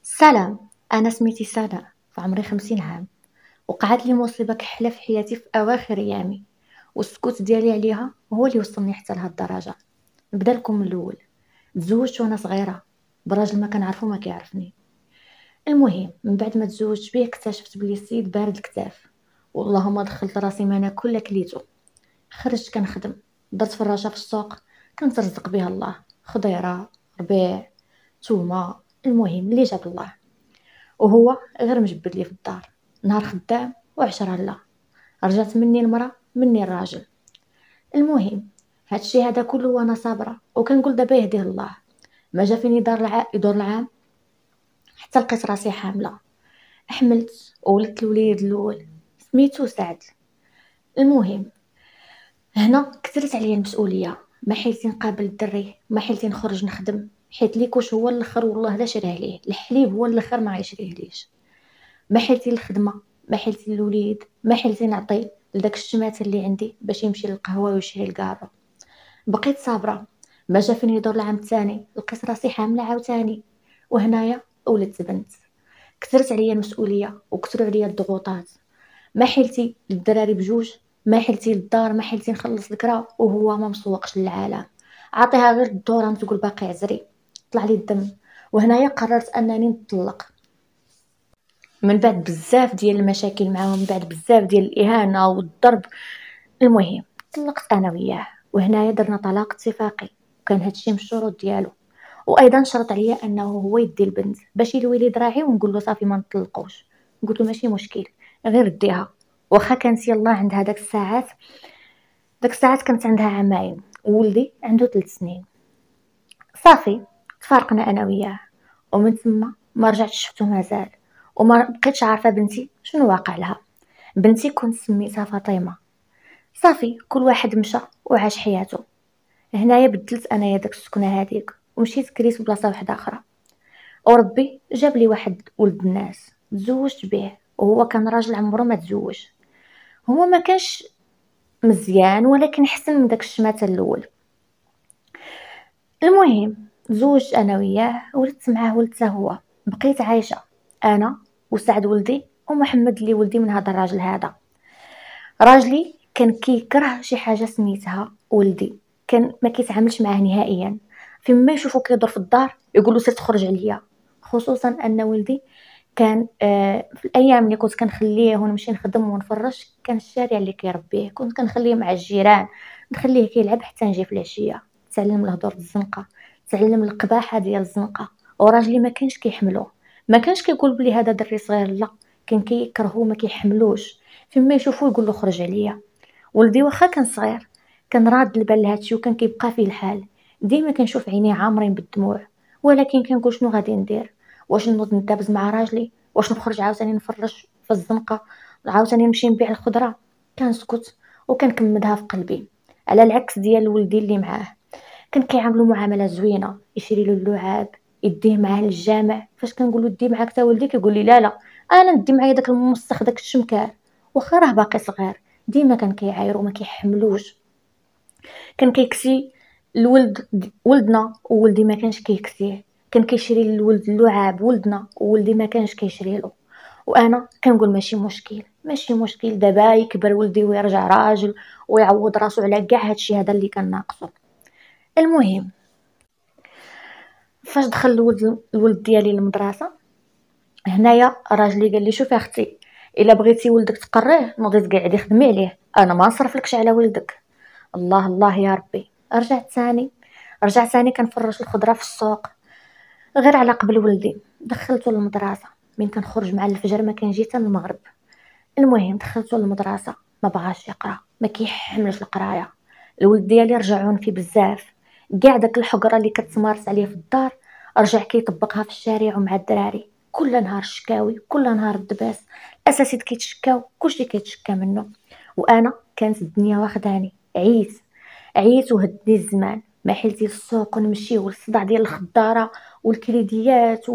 سلام. أنا سميتي سناء، وعمري 50 عام. وقعت لي مصيبة كحلة في حياتي في أواخر أيامي، والسكوت ديالي عليها هو اللي وصلني حتى لهاد الدرجة. نبدا لكم من الأول. تزوجت وأنا صغيرة براجل ما كنعرفو ما كيعرفني. المهم من بعد ما تزوجت بيه اكتشفت بلي السيد بارد الكتاف، والله ما دخلت راسي ما ناكل لا كليتو. خرجت كنخدم، درت فراشه في السوق كنترزق بها الله، خضيره، ربيع، تومه، المهم اللي جاب الله. وهو غير مجبد لي في الدار، نهار خدام وعشرة لا. رجعت مني المرا مني الراجل. المهم هادشي هذا كله وانا صابره وكنقول دابا يهديه الله. ما جا فيني يدور العام حتى لقيت راسي حامله. حملت وولدت الوليد الاول سميتو سعد. المهم هنا كثرت عليا المسؤوليه، ما حيلتي نقابل الدري، ما حيلتي نخرج نخدم، حيت ليكوش هو الاخر والله لا شريه ليه، الحليب هو الاخر ما غيشريه ليش. ما حيلتي الخدمه، ما حيلتي الوليد، ما حيلتي نعطي لداك الشمات اللي عندي باش يمشي للقهوه ويشري الكابو. بقيت صابره. ما جا فيني يدور العام الثاني لقيت راسي حامله عاوتاني، وهنايا ولدت بنت. كثرت عليا المسؤوليه وكثروا عليا الضغوطات. ما حيلتي للدراري بجوج، ما حيلتي للدار، ما حيلتي نخلص الكرا وهو ما مسوقش للعالم. عطيها غير الدوران تقول باقي عزري. طلع لي الدم، وهنايا قررت انني نطلق. من بعد بزاف ديال المشاكل معاه، من بعد بزاف ديال الاهانه والضرب. المهم طلقت انا وياه، وهنايا درنا طلاق اتفاقي، وكان هادشي من الشروط ديالو. وايضا شرط عليا انه هو يدي البنت باش يلوي دراعي ونقول له صافي ما نطلقوش. قلت له ماشي مشكل، غير ديها. واخا كانت يلا عندها داك الساعات كانت عندها عامين وولدي عنده 3 سنين. صافي تفارقنا انا وياه، ومن ثم ما رجعتش شفتو مازال، وما بقيتش عارفه بنتي شنو واقع لها. بنتي كنت سميتها فاطمه. صافي كل واحد مشى وعاش حياته. هنايا بدلت انايا داك السكنه هذيك ومشيت كريت بلاصه واحده اخرى. وربي جاب لي واحد ولد الناس تزوجت به، وهو كان راجل عمره ما تزوج. هو ما كانش مزيان ولكن حسن من داك الشماته الاول. المهم تزوجت انا وياه، ولدت معاه ولد حتى هو. بقيت عايشه انا وسعد ولدي ومحمد اللي ولدي من هذا الراجل هذا. راجلي كان كيكره شي حاجه سميتها ولدي، كان ما كيتعاملش معاه نهائيا. فيما يشوفو كيدور في الدار يقولوا سير تخرج عليا. خصوصا ان ولدي كان في الايام اللي كنت كنخليه ونمشي نخدم ونفرش، كان الشارع اللي كيربيه كنت كنخليه مع الجيران، نخليه كيلعب حتى نجي في العشيه. تعلم الهضور بالزنقه، تعلم القباحه ديال الزنقه. وراجلي ما كانش كيحملوه، ما كانش كيقول بلي هذا دري صغير، لا، كان كيكرهو ما كيحملوش. فيما يشوفو يقول له خرج عليا. ولدي واخا كان صغير كان راد البال لهادشي وكان كيبقى فيه الحال. ديما كنشوف عينيه عامرين بالدموع، ولكن كنقول شنو غادي ندير؟ واش نوض ندابز مع راجلي؟ واش نخرج عاوتاني نفرش في الزنقه، عاوتاني نمشي نبيع الخضره؟ كنسكت وكنكمدها في قلبي. على العكس ديال ولدي اللي معاه، كان كيعاملو معامله زوينه، يشري له اللعاب، يديه معاه للجامع. فاش كنقول له دي معاك تا ولدي كيقول لي لا لا، انا ندي معايا داك الموسخ داك الشمكار. واخا راه باقي صغير ديما كان كيعايرو ما كيحملوش. كان كيكسي ولدنا وولدي ما كانش كيكسيه. كان كيشري للولد اللعاب ولدنا وولدي ما كانش كيشري له. وانا كنقول ماشي مشكل، ماشي مشكل، دابا يكبر ولدي ويرجع راجل ويعوض راسو على كاع هادشي هذا اللي كان ناقصو. المهم فاش دخل الولد ديالي للمدرسه، هنايا راجلي قال لي شوفي اختي، الا بغيتي ولدك تقريه نوضي تقعدي خدمي عليه، انا ما نصرفلكش على ولدك. الله الله يا ربي. رجعت ثاني كنفرش الخضره في السوق، غير على قبل ولدي دخلته للمدرسه. من كنخرج مع الفجر ما كنجي حتى المغرب. المهم دخلته للمدرسه، ما بغاش يقرا، ما كيحملش القرايه. الولد ديالي رجعون فيه بزاف، كاع داك الحقره اللي كتمارس عليه في الدار رجع كيطبقها في الشارع ومع الدراري. كل نهار شكاوي، كل نهار الدباس، الاساتذه كيتشكاو، كلشي كيتشكى منه. وانا كانت الدنيا واخداني، عييت وهدني الزمان. ما حيلتي للسوق ونمشي والصداع ديال الخضاره والكريديات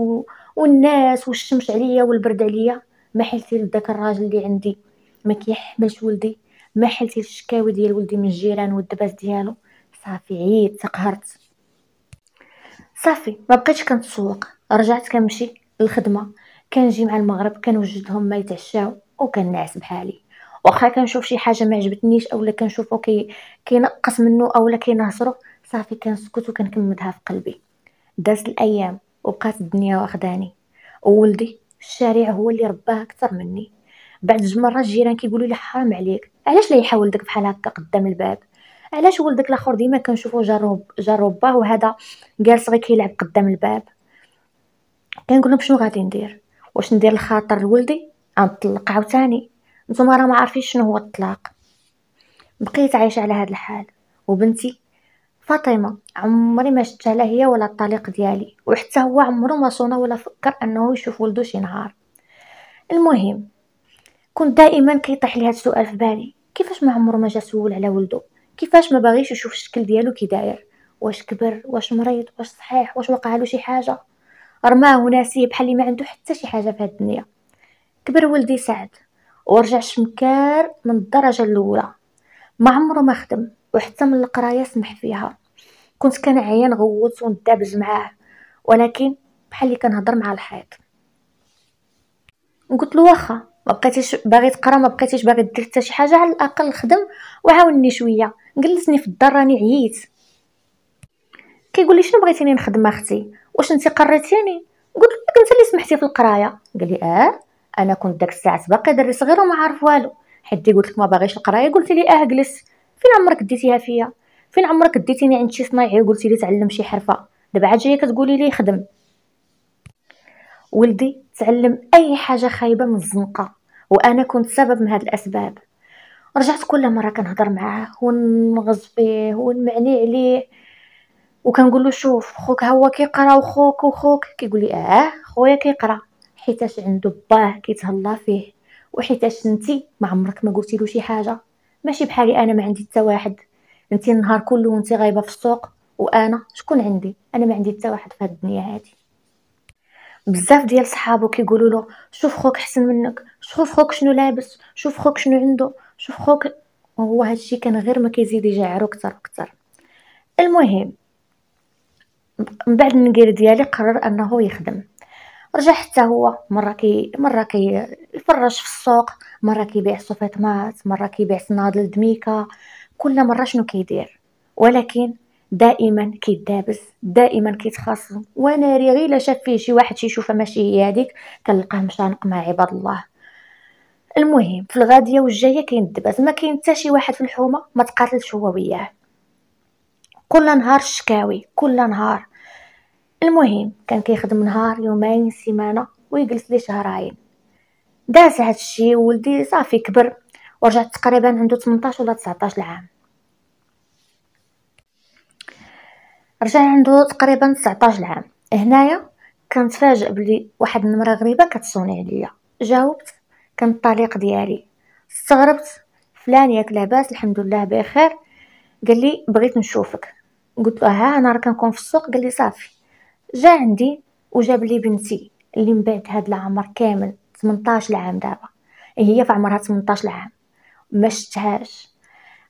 والناس والشمس عليا والبرد عليا. ما حيلتي لداك الراجل اللي عندي ما كيحملش ولدي. ما حيلتي للشكاوي ديال ولدي من الجيران والدباس ديالو. صافي عييت تقهرت. صافي ما بقيتش كنتسوق، رجعت كنمشي الخدمه، كنجي مع المغرب كنوجدهم ما يتعشاو وكنعس بحالي. واخا كنشوف شي حاجه ما عجبتنيش اولا كنشوفو كينقص منه اولا كينهضرو، صافي كنسكت وكنكمدها في قلبي. دازت الايام وبقات الدنيا واخداني، وولدي في الشارع هو اللي رباه اكثر مني. بعد جوج مرات الجيران كيقولوا لي حرام عليك، علاش لا يحاول ولدك بحال هكا قدام الباب؟ علاش ولدك الاخر ديما كنشوفو جار باه وهذا جالس غير كيلعب قدام الباب؟ كنقول لهم شنو غادي ندير؟ واش ندير الخاطر لولدي غنطلق عاوتاني؟ نتوما راه ما عارفينش شنو هو الطلاق. بقيت عايشه على هذا الحال. وبنتي فاطمه عمري ما شفتها لا هي ولا الطليق ديالي، وحتى هو عمره ما صونا ولا فكر انه يشوف ولده شي نهار. المهم كنت دائما كيطيح لي هذا السؤال في بالي، كيفاش ما عمره ما جا سول على ولده؟ كيفاش ما باغيش يشوف الشكل ديالو كي داير؟ واش كبر؟ واش مريض؟ واش صحيح؟ واش وقع له شي حاجه؟ رماه وناسيه بحال اللي ما عنده حتى شي حاجه في هاد الدنيا. كبر ولدي سعد ورجع شمكار من الدرجه الاولى، ما عمره ما خدم وحتى من القرايه سمح فيها. كنت كنعيا نغوت وندابز معاه، ولكن بحال اللي كنهضر مع الحيط. قلت له واخا ما بقيتيش باغي تقرا، ما بقيتيش باغي دير حتى شي حاجه، على الاقل خدم وعاونني شويه، جلسني في الدار راني عييت. كيقول لي شنو بغيتيني نخدم اختي؟ واش انت قريتيني؟ قلت له انت اللي سمحتي في القرايه. قال لي انا كنت داك الساعات باقي دري صغير وما عارف والو، حيت قلت لك ما باغيش القرايه قلت لي جلس. فين عمرك ديتيها فيا؟ فين عمرك ديتيني عند شي صنايعي وقلتي لي تعلم شي حرفه؟ دابا عاد جايه كتقولي لي خدم. ولدي تعلم اي حاجه خايبه من الزنقه، وانا كنت سبب من هاد الاسباب. رجعت كل مره كنهضر معاه ونغز فيه ونمعني عليه وكنقول له شوف خوك هو كيقرا وخوك كيقول لي خويا كيقرا حيتاش عنده باه كيتهلا فيه، وحيتاش انتي ما عمرك ما قلتي له شي حاجه. ماشي بحالي انا ما عندي حتى واحد، انتي النهار كله وانتي غايبه في السوق، وانا شكون عندي؟ انا ما عندي حتى واحد في هاد الدنيا هادي. بزاف ديال صحابو كيقولوا له شوف خوك احسن منك، شوف خوك شنو لابس، شوف خوك شنو عنده، شوف خوك. وهو هادشي كان غير ما كيزيد يجعرو اكثر اكثر. المهم من بعد النقير ديالي قرر انه يخدم. رجع حتى هو مره يفرش في السوق، مره كيبيع صوفيطمات، مره كيبيع صنادل دميكه. كل مره شنو كيدير؟ ولكن دائما كيدابز، دائما كيتخاصم، وناري غير لا شاف فيه شي واحد شي شوفه ماشي هي هذيك كنلقاه مشانق مع عباد الله. المهم في الغاديه والجايه كاين الدباز، ما كاين حتى شي واحد في الحومه ما تقاتلش هو وياه. كل نهار شكاوي كل نهار. المهم كان كيخدم نهار يومين سيمانه ويجلس لي شهرين. داز هاد الشي ولدي صافي كبر ورجعت تقريبا عنده 18 ولا 19 عام. رجع عنده تقريبا 19 عام. هنايا كنتفاجئ بلي واحد النمره غريبه كتصوني عليا. جاوبت، كان الطليق ديالي. استغربت، فلان ياك لاباس؟ الحمد لله بخير. قال لي بغيت نشوفك. قلت له انا راه كنكون في السوق. قال لي صافي. جا عندي وجاب لي بنتي اللي من بعد هاد العمر كامل 18 عام دابا، هي في عمرها 18 عام ما شفتهاش.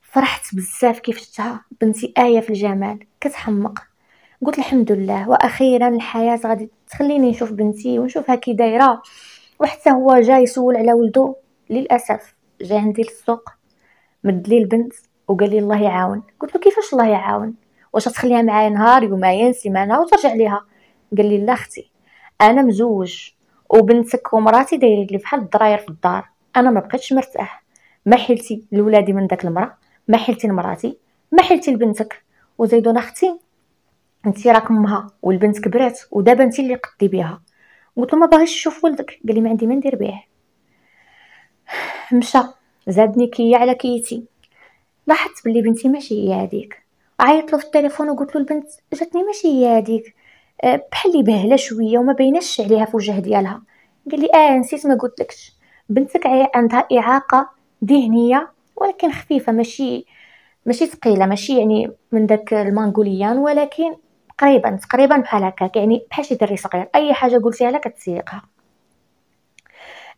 فرحت بزاف كيف شفتها بنتي في الجمال كتحمق. قلت الحمد لله، واخيرا الحياه غادي تخليني نشوف بنتي ونشوفها كي دايره. وحتى هو جا يسول على ولده. للاسف جا عندي للسوق، مد لي البنت وقال لي الله يعاون. قلت له كيفاش الله يعاون؟ واش تخليها معايا نهار يومين سيمانه وترجع ليها؟ قال لي لا اختي، انا مزوج وبنتك ومراتي دايرين لي بحال الدراير في الدار، انا ما بقيتش مرتاح. ما حلتي لولادي من داك المراه، ما حلتي لمراتي، ما حلتي لبنتك. وزيدون اختي انت راك امها والبنت كبرات ودابا انت اللي قدي بها. قلت له ما باغيش نشوف ولدك. قال لي ما عندي ما ندير به. مشى زادني كيا على كيتي. لاحظت بلي بنتي ماشي هي هذيك. عيطت له في التليفون وقلت له البنت جاتني ماشي هي هذيك، بحال اللي بهله شويه وما بينش عليها في وجه ديالها. قال لي نسيت ما قلتلكش، بنتك عندها اعاقه ذهنيه ولكن خفيفه، ماشي ثقيله، ماشي يعني من داك المنغوليان، ولكن تقريبا بحال هكاك، يعني بحال شي دري صغير اي حاجه قلتيها لها كتسيقها.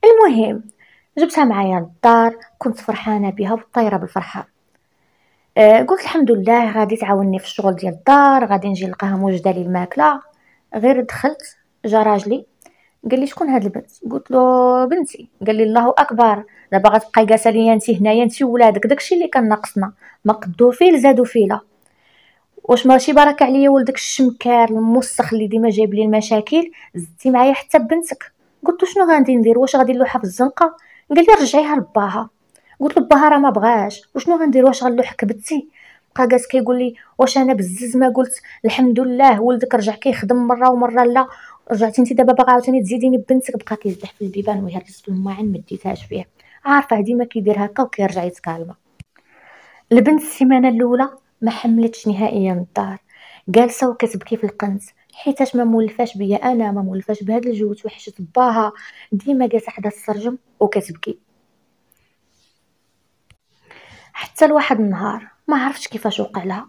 المهم جبتها معايا للدار، كنت فرحانه بها وطايره بالفرحه. قلت الحمد لله غادي تعاونني في الشغل ديال الدار، غادي نجي نلقاها موجده لي الماكله. غير دخلت جا راجلي قال لي شكون هاد البنت؟ قلت له بنتي. قال لي الله اكبر، دابا غتبقاي جالسه ليا انت هنايا انت وولادك، داكشي اللي كان ناقصنا، ما قدو فيل زادو فيلا. واش ماشي برك عليا ولدك الشمكار الموسخ اللي ديما جايب لي المشاكل، زدتي معايا حتى بنتك؟ قلت له شنو غادي ندير، واش غادي نلوحها في الزنقه؟ قال لي رجعيها لباها. قلت له باها راه ما بغاش، وشنو غندير، واش غنلوح كبتي؟ بقى جالس كيقول لي واش انا بزز ما قلت الحمد لله ولدك رجع كيخدم مره ومره لا، رجعتي انت دابا باغا عاوتاني تزيديني ببنتك؟ بقى كيزدح في البيبان وهي رجعت الماعن ما ديتهاش فيه، عارفه ديما كيدير هكا وكيرجع يتكالما. البنت السيمانه الاولى ما حملتش نهائيا الدار، جالسه وكتبكي في القنت حيتاش ما مولفاش بيا انا، ما مولفاش بهاد الجو، توحشت باها، ديما جالسه حدا السرجم وكتبكي. حتى لواحد النهار ما عرفتش كيفاش وقع لها،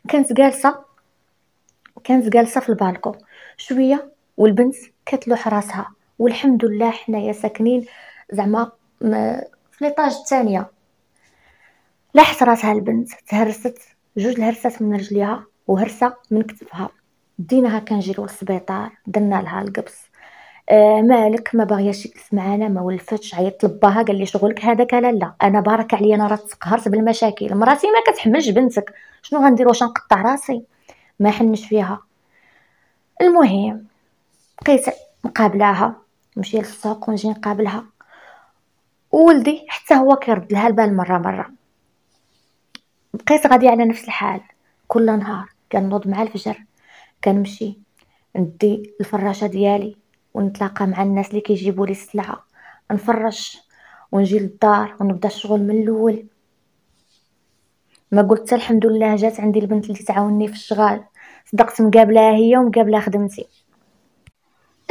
كانت جالسه كانت جالسه في البالكو شويه، والبنت كتلوح راسها، والحمد لله حنايا ساكنين زعما في ليطاج الثانيه. لاحت راسها البنت تهرست، جوج الهرسات من رجليها وهرسه من كتفها، ديناها كنجيرو للسبيطار، درنا لها القبص. مالك ما باغياش يجلس معانا، ما ولفتش، عيطت لباها قال لي شغلك هذاك؟ لا انا بارك عليا، انا راه تقهرت بالمشاكل، مراتي ما كتحملش بنتك، شنو غندير، واش نقطع راسي؟ ما حنش فيها. المهم بقيت مقابلاها، نمشي للسوق ونجي نقابلها، وولدي حتى هو كيرد لها البال مره مره. بقيت غادي على نفس الحال، كل نهار كنوض مع الفجر، كنمشي ندي الفراشه ديالي ونتلاقى مع الناس اللي كيجيبوا لي السلعه، نفرش ونجي للدار ونبدا الشغل من الاول. ما قلت الحمد لله جات عندي البنت اللي تعاونني في الشغال، صدقت مقابلها هي ومقابلها خدمتي.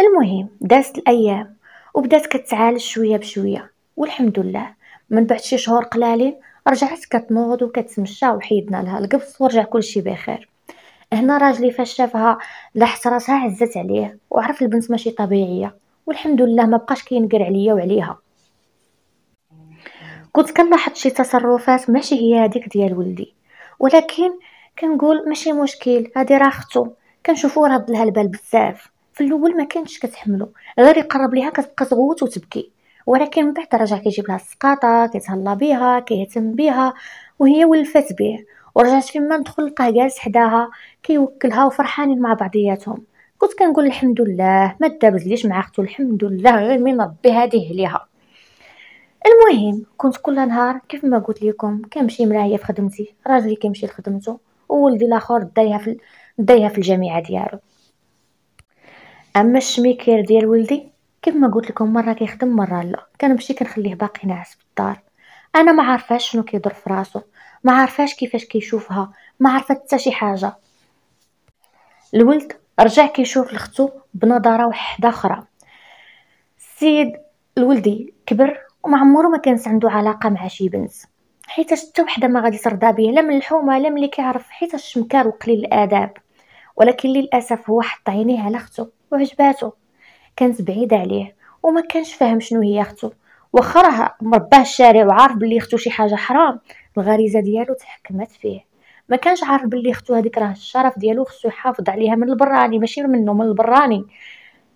المهم دازت الايام وبدات كتعالج شويه بشويه، والحمد لله من بعد شي شهور قلالين رجعت كتنوض وكتمشى، وحيدنا لها القبص ورجع كلشي بخير. هنا راجلي فاش شافها لاحت راسها عزت عليه وعرف البنت ماشي طبيعيه، والحمد لله ما بقاش كينقر عليا وعليها. كنت كنلاحظ شي تصرفات ماشي هي هذيك ديال ولدي، ولكن كنقول ماشي مشكل، هذه راه اختو، كنشوفو رد لها البال بزاف. في الاول ما كانتش كتحملو، غير يقرب ليها كتبقى تغوت وتبكي، ولكن من بعد رجع كيجيب لها السقاطه، كيتهلا بها، كيهتم بها، وهي ولفات به. ورجعت فيما ندخل لقاه جالس حداها كيوكلها وفرحانين مع بعضياتهم. كنت كنقول الحمد لله ما دابزليش مع اختو، الحمد لله غير من ربي هذه عليها. المهم كنت كل نهار كيف ما قلت لكم كنمشي مرايا في خدمتي، راجلي كيمشي لخدمته، وولدي الاخر دايها في الجامعه ديالو. اما الشميكير ديال ولدي كيف ما قلت لكم مره كيخدم مره لا، كنمشي كنخليه باقي ناعس في الدار. انا ما عارفاش شنو كيدور في راسو، ما عارفاش كيفاش كيشوفها، ما عارفه حتى شي حاجه. الولد رجع كيشوف لختو بنظره وحده اخرى. السيد الولدي كبر وما عمرو ما كانت عنده علاقه مع شي بنت، حيت حتى وحده ما غادي ترضى به، لا من الحومه لا ملي كيعرف، حيت الشمكار وقليل الاداب. ولكن للاسف هو حط عينيه على اختو وعجباتو، كانت بعيده عليه وما كانش فاهم شنو هي اختو، واخا راه مرباه الشارع وعارف بلي اختو شي حاجه حرام، الغريزه ديالو تحكمت فيه. ما كانش عارف بلي اختو هذيك راه الشرف ديالو خصو يحافظ عليها من البراني، ماشي منه، من البراني.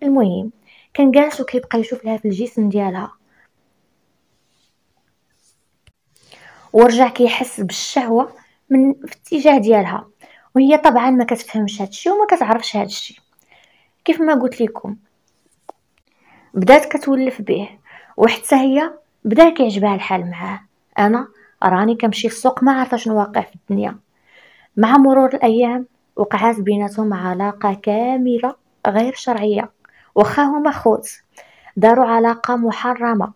المهم كان جالس وكيبقى يشوف لها في الجسم ديالها، ورجع كيحس بالشهوه في الاتجاه ديالها، وهي طبعا ما كتفهمش هادشي وما كتعرفش هادشي. كيف ما قلت لكم بدات كتولف به، وحتى هي بدا كيعجبها الحال معاه. انا راني كنمشي السوق ما عارفه شنو واقع في الدنيا. مع مرور الايام وقعات بيناتهم علاقه كامله غير شرعيه، واخا هما خوت داروا علاقه محرمه.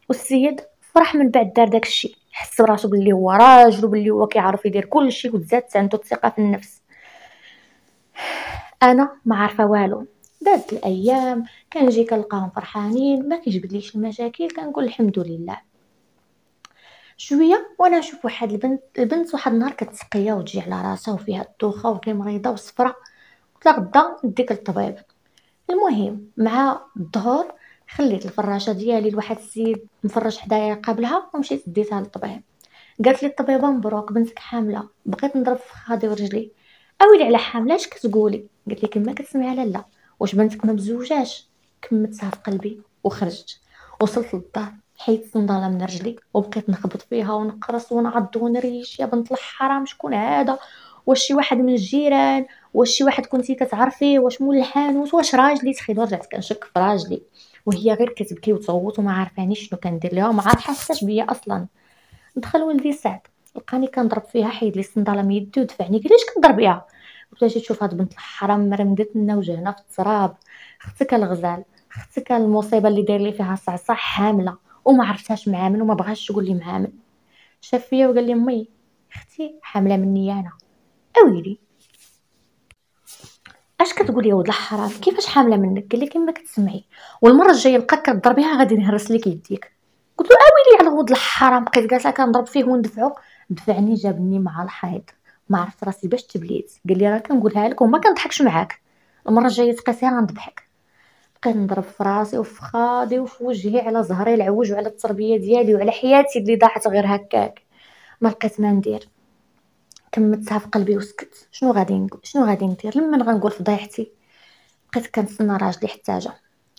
والسيد فرح من بعد دار داكشي، حس براسو بلي هو راجل وبلي هو كيعرف يدير كلشي، وتزادت عنده الثقه في النفس. انا ما عارفه والو. دازت الايام كنجي كنلقاهم فرحانين، ما كيجبدليش المشاكل، كنقول الحمد لله. شويه وانا نشوف واحد البنت واحد النهار كتسقيا وتجي على راسها وفيها الدوخه وكيمريضه وصفرة، قلت لها غدا نديك للطبيب. المهم مع الظهر خليت الفراشه ديالي لواحد السيد مفرش حدايا قبلها ومشيت ديتها للطبيب. قالت لي الطبيبه مبروك بنتك حامله. بغيت نضرب في خاضي ورجلي، اويلي على حامله اش كتقولي؟ قلت لي كما كتسمعي على لا، واش بنتك ما مزوجاش؟ كمتها في قلبي وخرجت. وصلت للدار، حيدت الصنداله من رجلي وبقيت نخبط فيها ونقرص ونعض ونريش: يا بنت الحرام شكون هذا؟ واش شي واحد من الجيران؟ واش شي واحد كنتي كتعرفيه؟ واش مول الحانوت؟ واش راجلي؟ تخيل رجعت كنشك في راجلي وهي غير كتبكي وتصوت وما عارفانيش شنو كندير لها وما عارفه حتى بيا اصلا. دخل ولدي سعد لقاني كنضرب فيها، حيد لي الصنداله من يدي ودفعني. قال: ليش كضربيها؟ قلت له: تشوف هاد بنت الحرام مرمدت لنا وجهنا في التراب. اختك الغزال، اختك المصيبه اللي داير لي فيها صعصع حامله وما عرفتهاش مع من وما بغاش تقول لي مع من. شاف فيا وقال لي: امي اختي حامله مني انا. اويلي اش كتقولي يا ولد الحرام؟ كيفاش حامله منك؟ قال لي: كيما كتسمعي، والمره الجايه نلقاك كضربيها غادي نهرس لك يديك. قلت له: اويلي على ولد الحرام. بقيت جالسه كنضرب فيه وندفعو، دفعني جابني مع الحيط. ما عرفت راسي باش تبليت. قال لي: راه كنقولها لك وما كنضحكش معاك، المره الجايه تقاسيها غنذبحك. بقيت نضرب في راسي وفي خاضي وفي وجهي على زهري العوج وعلى التربيه ديالي وعلى حياتي اللي ضاعت غير هكاك. ما لقيت ما ندير، كملتها في قلبي وسكت. شنو غادي نقول؟ شنو غادي ندير؟ لمن غنقول فضيحتي؟ بقيت كنتسنى راجلي حتى جا.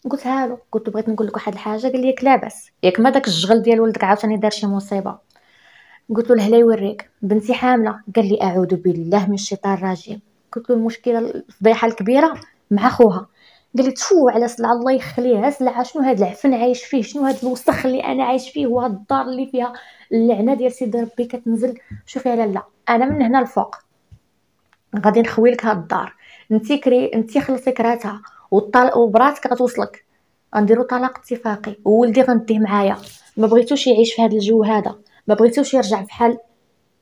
قلتها له، قلت له: بغيت نقول لك واحد الحاجه. قال لي: ياك لاباس، ياك ما داك الجغل ديال ولدك عاوتاني دار شي مصيبه. قلت له: لهلا يوريك، بنتي حامله. قال لي: اعوذ بالله من الشيطان الرجيم. قلت له: المشكله الفضيحه الكبيره مع خوها. قال لي: تفو على سلعه الله يخليها سلعه، شنو هاد العفن عايش فيه؟ شنو هاد الوسخ اللي انا عايش فيه وهاد الدار اللي فيها اللعنه ديال سيدي ربي كتنزل؟ شوفي يا لاله، انا من هنا الفوق غادي نخوي لك هاد الدار، انتي خلصي كراتها والطلق وبراتك غتوصلك. غنديروا طلاق اتفاقي وولدي غنديه معايا. ما بغيتوش يعيش في هذا الجو هذا، ما بغيتوش يرجع بحال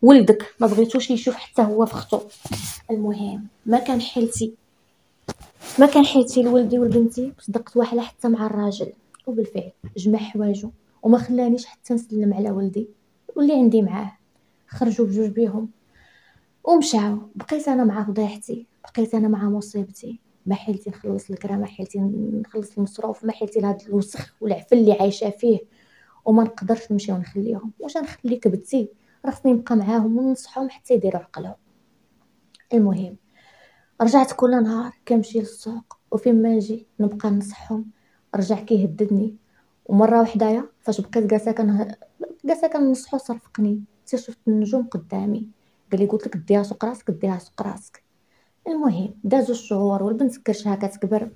ولدك، ما بغيتوش يشوف حتى هو في اختو. المهم ما كان حيلتي لولدي ولبنتي، صدقت واحده حتى مع الراجل. وبالفعل جمع حوايجو وما خلانيش حتى نسلم على ولدي واللي عندي معاه. خرجوا بجوج بيهم ومشاو. بقيت انا مع فضيحتي، بقيت انا مع مصيبتي. ما حيلتي نخلص الكرا، ما حيلتي نخلص المصروف، ما حيلتي لهاد الوسخ والعفن اللي عايشه فيه. وما نقدرش نمشي ونخليهم. واش نخليك بنتي؟ راه خصني نبقى معاهم وننصحهم حتى يديروا عقلهم. المهم رجعت كل نهار كنمشي للسوق وفين ما نجي نبقى ننصحهم. رجع كيهددني. ومره وحدايا فاش بقيت جالسه كنصحو صرفقني حتى شفت النجوم قدامي. قال لي: قلت لك ديها سوق راسك، ديها سوق راسك. المهم دازو الشهور والبنت كرشها كتكبر.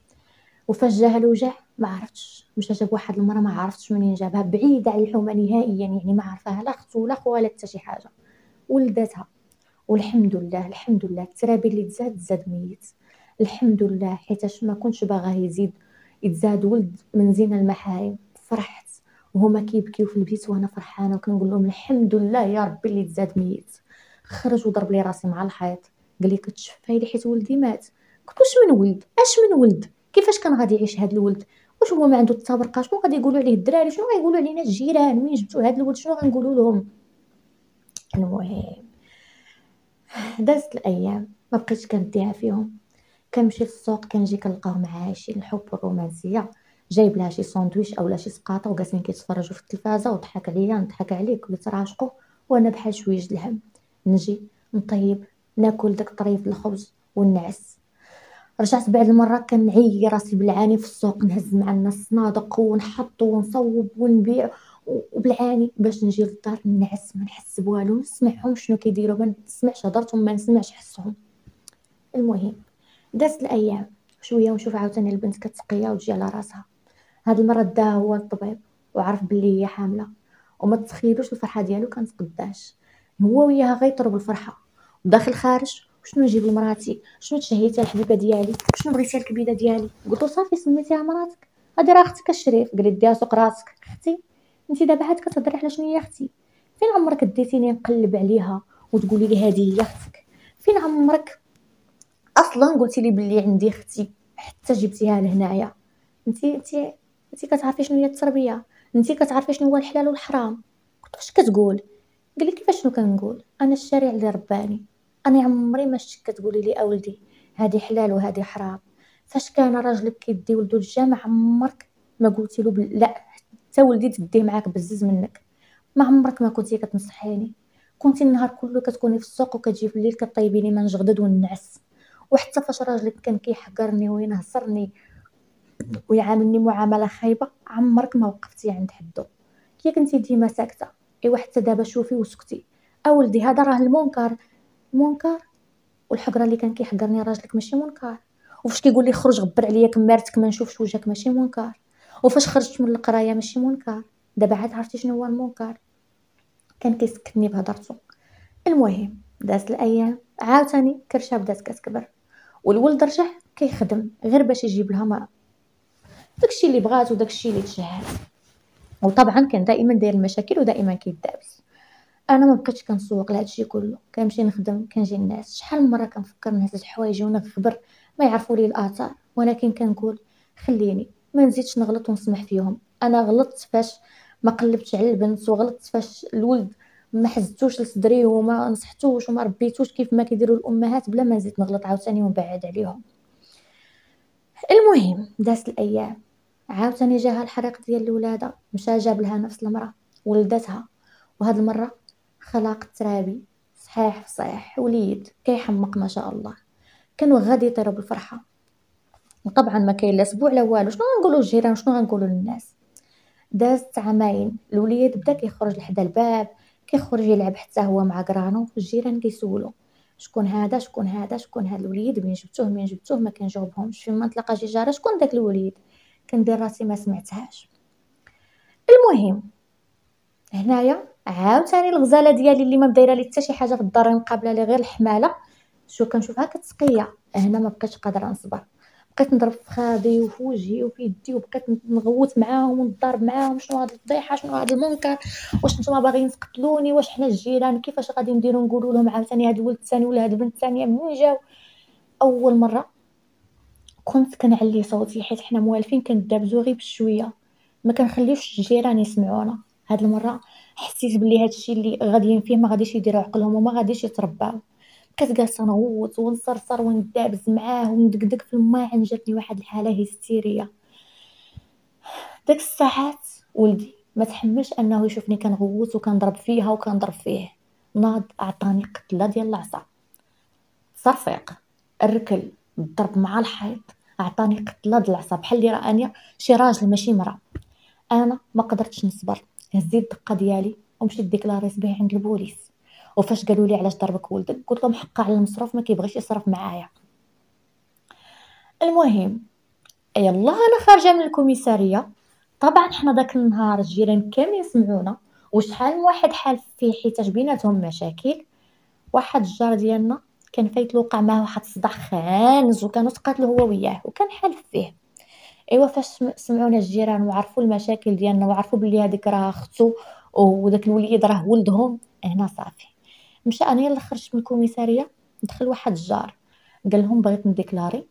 وفاش جاها الوجع ما عرفتش، مشى جاب واحد المراه ما عرفتش منين جابها، بعيده على الحومه نهائيا، يعني ما عرفاها لا اخت ولا خو ولا حتى شي حاجه. ولدتها. والحمد لله الحمد لله، الترابي اللي تزاد ميت. الحمد لله، حيتاش ما كنتش باغاه يتزاد ولد من زين المحارم. فرحت وهما كيبكيو في البيت وانا فرحانه وكنقول لهم الحمد لله يا ربي اللي تزاد ميت. خرج وضرب لي راسي مع الحيط. قال لي: كتشفاي لي حيت ولدي مات. قلت: واش من ولد؟ اش من ولد؟ كيفاش كان غادي يعيش هذا الولد؟ واش هو ما عنده التبرقه؟ شنو غادي يقولوا عليه الدراري؟ شنو غايقولوا علينا الجيران؟ وين جبتوا هذا الولد؟ شنو غنقولوا لهم؟ المهم دازت الايام ما بقيتش كنديها فيهم. كنمشي للسوق كنجي كنلقاهم عايشين الحب والرومانسيه، جايب لها شي ساندويش اولا شي سقاطه وجالسين كيتفرجوا في التلفازه، وضحك عليا نضحك عليك ويتراشقوا وانا بحال شويج الهم. نجي نطيب ناكل داك طريف الخبز والنعس. رجعت بعد المره كنعيي راسي بالعاني في السوق، نهز مع الناس الصنادق ونحط ونصوب ونبيع وبالعاني باش نجي للدار نعس ما نحس بوالو، نسمعهم شنو كيديروا، ما نسمعش هضرتهم ما نسمعش حسهم. المهم دازت الايام شويه ونشوف عاوتاني البنت كتقيا وتجي على راسها. هاد المره داها هو للطبيب وعرف بلي هي حامله. وما تخيلوش الفرحه ديالو كانت قداش. هو وياها غيطروا بالفرحه وداخل خارج: شنو نجيب لمراتي؟ شنو تشهيتي الحبيبه ديالي؟ شنو بغيتي الكبيده ديالي؟ قلت له: صافي سميتيها مراتك، هادي راه اختك الشريف. قال لي: ديها سوق راسك. اختي؟ انت دابا عاد كتهضري على شنو هي اختي؟ فين عمرك ديتيني نقلب عليها وتقولي لي هذه هي اختك؟ فين عمرك اصلا قلتي لي بلي عندي اختي حتى جبتيها لهنايا؟ انت كتعرفي شنو هي التربيه؟ انت كتعرفي شنو هو الحلال والحرام؟ قلت: واش كتقول؟ قال لي: كيفاش شنو كنقول؟ انا الشارع اللي رباني، انا عمري ما شفتك كتقولي لي اولدي هذه حلال وهذه حرام. فاش كان راجلك كيدي ولدو للجامع عمرك ما قلتي له لا حتى ولدي تديه معاك بزز منك. ما عمرك ما كنتي كتنصحيني، كنتي النهار كله كتكوني في السوق وكتجي في الليل كطيبي لي منج غدد ونعس. وحتى فاش راجلك كان كيحقرني وينهصرني ويعاملني معامله خايبه، عمرك ما وقفتي عند حدو. كي كنتي ديما ساكته، ايوا حتى دابا شوفي وسكتي. اولدي هذا راه المنكر. منكر؟ والحقره اللي كان كيحقرني راجلك ماشي منكر؟ وفاش كيقول لي خرج غبر عليا كمارتك ما نشوفش وجهك ماشي منكر؟ وفاش خرجت من القرايه ماشي منكر؟ دابا عاد عرفتي شنو هو المنكر. كان كيسكتني بهضرته. المهم دازت الايام، عاوتاني كرشه بدات كتكبر، والولد رجع كيخدم غير باش يجيب لها ما داكشي اللي بغات وداكشي اللي تشهات. وطبعا كان دائما داير المشاكل ودائما كيدابس. انا ما بقيتش كنسوق لهذا الشيء كله، كنمشي نخدم كنجي الناس. شحال من مره كنفكر نهز حوايجي ونغبر ما يعرفوا لي الاثار، ولكن كنقول خليني ما نزيدش نغلط ونسمح فيهم. انا غلطت فاش ما قلبتش على البنت، وغلطت فاش الولد ما حزتوش لصدري وما نصحتوش وما ربيتوش كيف ما كيديروا الامهات، بلا ما نزيد نغلط عاوتاني ونبعد عليهم. المهم دازت الايام، عاوتاني جاها الحريق ديال الولاده، مشى جاب لها نفس المراه ولدتها. وهاد المره خلاق الترابي، صحيح فصيح وليد كيحمق ما شاء الله. كانوا غادي يطيروا بالفرحه. وطبعا ما كاين لا اسبوع لا والو، شنو غنقولوا للجيران شنو غنقولوا للناس. دازت عامين، الوليد بدا كيخرج لحدا الباب، كيخرج يلعب حتى هو مع قرانو. الجيران كيسولوا شكون هذا شكون هذا شكون هذا الوليد، منين جبتوه منين جبتوه؟ ما كنجاوبهمش. فيما نتلاقى شي جاره شكون داك الوليد، كندير راسي ما سمعتهاش. المهم هنايا عاوتاني الغزاله ديالي اللي ما دايره لي حتى شي حاجه في الدار مقابله لي غير الحماله، شو كنشوفها كتسقيا. هنا ما بقيتش قادره نصبر، بقيت نضرب في خادي وفي وجهي وفي يدي، وبقيت نغوت معاهم ونضرب معاهم. شنو هاد الفضيحه، شنو هاد المنكر، واش نتوما باغيين تقتلوني؟ واش حنا الجيران كيفاش غادي نديروا نقولوا لهم عاوتاني هاد الولد الثاني ولا هاد البنت الثانيه منين جاو؟ اول مره كنت كنعلي صوتي حيت حنا موالفين كندابزو غير بشويه، ما كنخليوش الجيران يسمعونا. هاد المره حسيت بلي هادشي اللي غاديين فيه ما غاديش يديروا عقلهم وما غاديش يترباو. بقيت جالسه نغوت ونصرصر وندابز معاه وندقدق في الماعن. جاتني واحد الحاله هستيريه. داك الساعات ولدي ما تحملش انه يشوفني كنغوت وكنضرب فيها وكنضرب فيه. ناض عطاني قتله ديال العصا، صرفيق، الركل، الضرب مع الحيط. عطاني قتله د العصا بحال اللي راني شي راجل ماشي مرا. انا ما قدرتش نصبر، هزيت الدقه ديالي ومشيت ديكلاريت به عند البوليس. وفاش قالوا لي علاش ضربك ولدك، قلت لهم حقه على المصروف ما كيبغيش يصرف معايا. المهم يلا انا خارجه من الكوميساريه. طبعا حنا داك النهار الجيران كاملين سمعونا، وشحال من واحد حال فيه حيتاش بيناتهم مشاكل. واحد الجار ديالنا كان فايت له وقع معاه واحد الصداع خانز، وكانوا تقاتلوا هو وياه وكان حالف فيه. ايوا فاش سمعونا الجيران وعرفوا المشاكل ديالنا وعرفوا بلي هذيك راه اختو وداك الوليد راه ولدهم، هنا صافي. مشى انا يلا خرجت من الكوميساريه، دخل واحد الجار قال لهم بغيت نديكلاري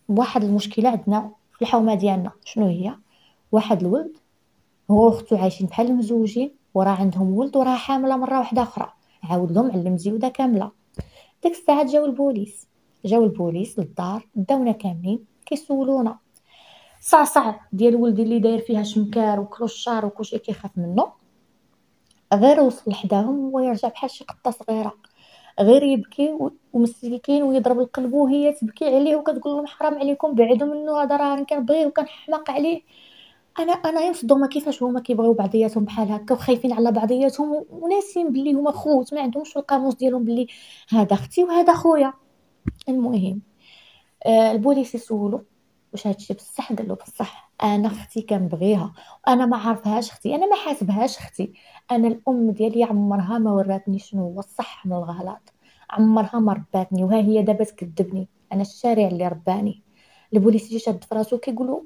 بواحد المشكله عندنا في الحومه ديالنا. شنو هي؟ واحد الولد هو واختو عايشين بحال مزوجين، وراه عندهم ولد وراه حامله مره واحده اخرى. عاود لهم على المزيوده كامله. ديك الساعات جاو البوليس للدار، داونا كاملين كيسولونا. صعصع ديال ولدي اللي داير فيها شمكار وكروشار وكلشي كيخاف منه، غير وصل لحداهم هو يرجع بحال شي قطه صغيره، غير يبكي ومسكين ويضرب القلب وهي تبكي عليه وكتقول لهم حرام عليكم بعدوا منه، هذا راه كنبغيه وكنحماق عليه. انا ينصدم كيفاش هما كيبغيو بعضياتهم بحال هكا وخايفين على بعضياتهم وناسين باللي هما خوت، ما عندهمش في القاموس ديالهم باللي هذا اختي وهذا خويا. المهم البوليس يسولو واش هادشي بصح، قال له بصح انا اختي كنبغيها وانا ما عارفهاش اختي، انا ما حاسبهاش اختي. انا الام ديالي عمرها ما وراتني شنو هو الصح من الغلط، عمرها ما رباتني، وها هي دابا تكذبني. انا الشارع اللي رباني. البوليس يجي شاد في راسو كيقولوا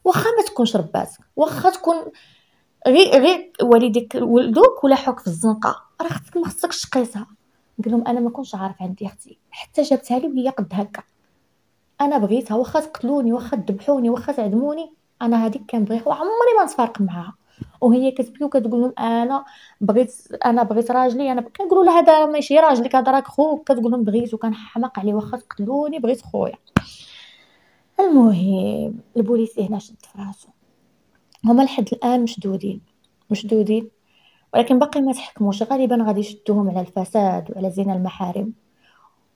واخا ما تكونش رباتك، واخا تكون غير والديك ولدوك ولا حوك في الزنقه، راه اختك ما خصكش تقيسها. قال لهم انا ما كنتش عارف عندي اختي حتى جابتها لي وهي قد هكا. انا بغيتها واخا تقتلوني واخا تذبحوني واخا تعدموني، انا هذيك كنبغيها وعمري ما نتفارق معاها. وهي كتبكي وكتقول لهم انا بغيت راجلي. انا كنقولوا لها هذا ماشي راجلك، هذا راك خوك. كتقول لهم بغيت وكنحماق عليه واخا تقتلوني بغيت خويا. المهم البوليس هنا شد في راسو. هما لحد الان مشدودين، ولكن باقي ما تحكموش. غالبا غادي يشدوهم على الفساد وعلى زنا المحارم،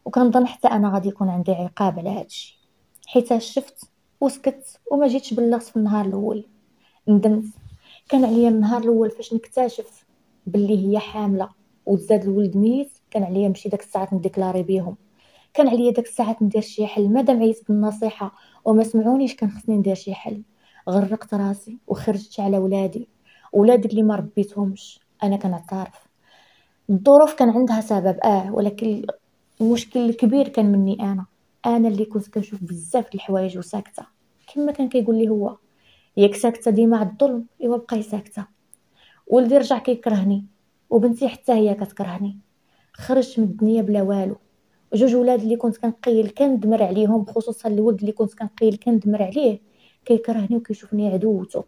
وكنظن حتى انا غادي يكون عندي عقاب على هادشي، حيت شفت وسكت وما جيتش بلغت في النهار الاول. ندمت. كان عليا النهار الاول فاش نكتشف باللي هي حامله وتزاد الولد ميت، كان عليا نمشي داك الساعات نديكلاري بيهم. كان عليا داك الساعات ندير شي حل، مادام عييت بالنصيحه وما سمعونيش كان خصني ندير شي حل. غرقت راسي وخرجت على ولادي اللي ما ربيتهمش. انا كنعترف الظروف كان عندها سبب، ولكن المشكل الكبير كان مني انا اللي كنت كنشوف بزاف د الحوايج وساكته. كما كان كيقول لي هو: ياك ساكته ديما على الظلم، ايوا بقاي ساكته. ولدي رجع كيكرهني، وبنتي حتى هي كتكرهني. خرجت من الدنيا بلا والو. جوج ولاد اللي كنت كنقيل كندمر عليهم، خصوصا الولد اللي كنت كنقيل كندمر عليه، كيكرهني وكيشوفني عدوته.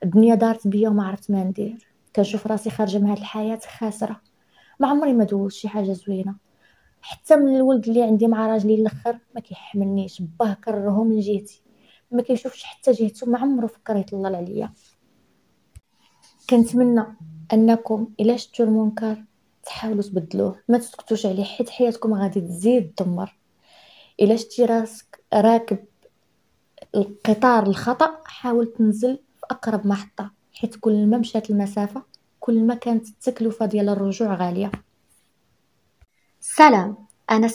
الدنيا دارت بيا وما عرفت ما ندير. كنشوف راسي خارجه من هاد الحياه خاسره. ما عمري ما دوزت شي حاجه زوينه. حتى من الولد اللي عندي مع راجلي الاخر ما كيحملنيش، باه كرهو من جهتي، ما كيشوفش حتى جهته، ما عمره فكر يطلل عليا. كنتمنى انكم الا شفتوا المنكر تحاولوا تبدلوه، ما تسكتوش عليه، حيت حياتكم غادي تزيد تدمر. الا شتي راسك راكب القطار الخطأ، حاول تنزل في اقرب محطة، حيت كل ما مشات المسافة كل ما كانت التكلفة ديال الرجوع غالية. سلام. انا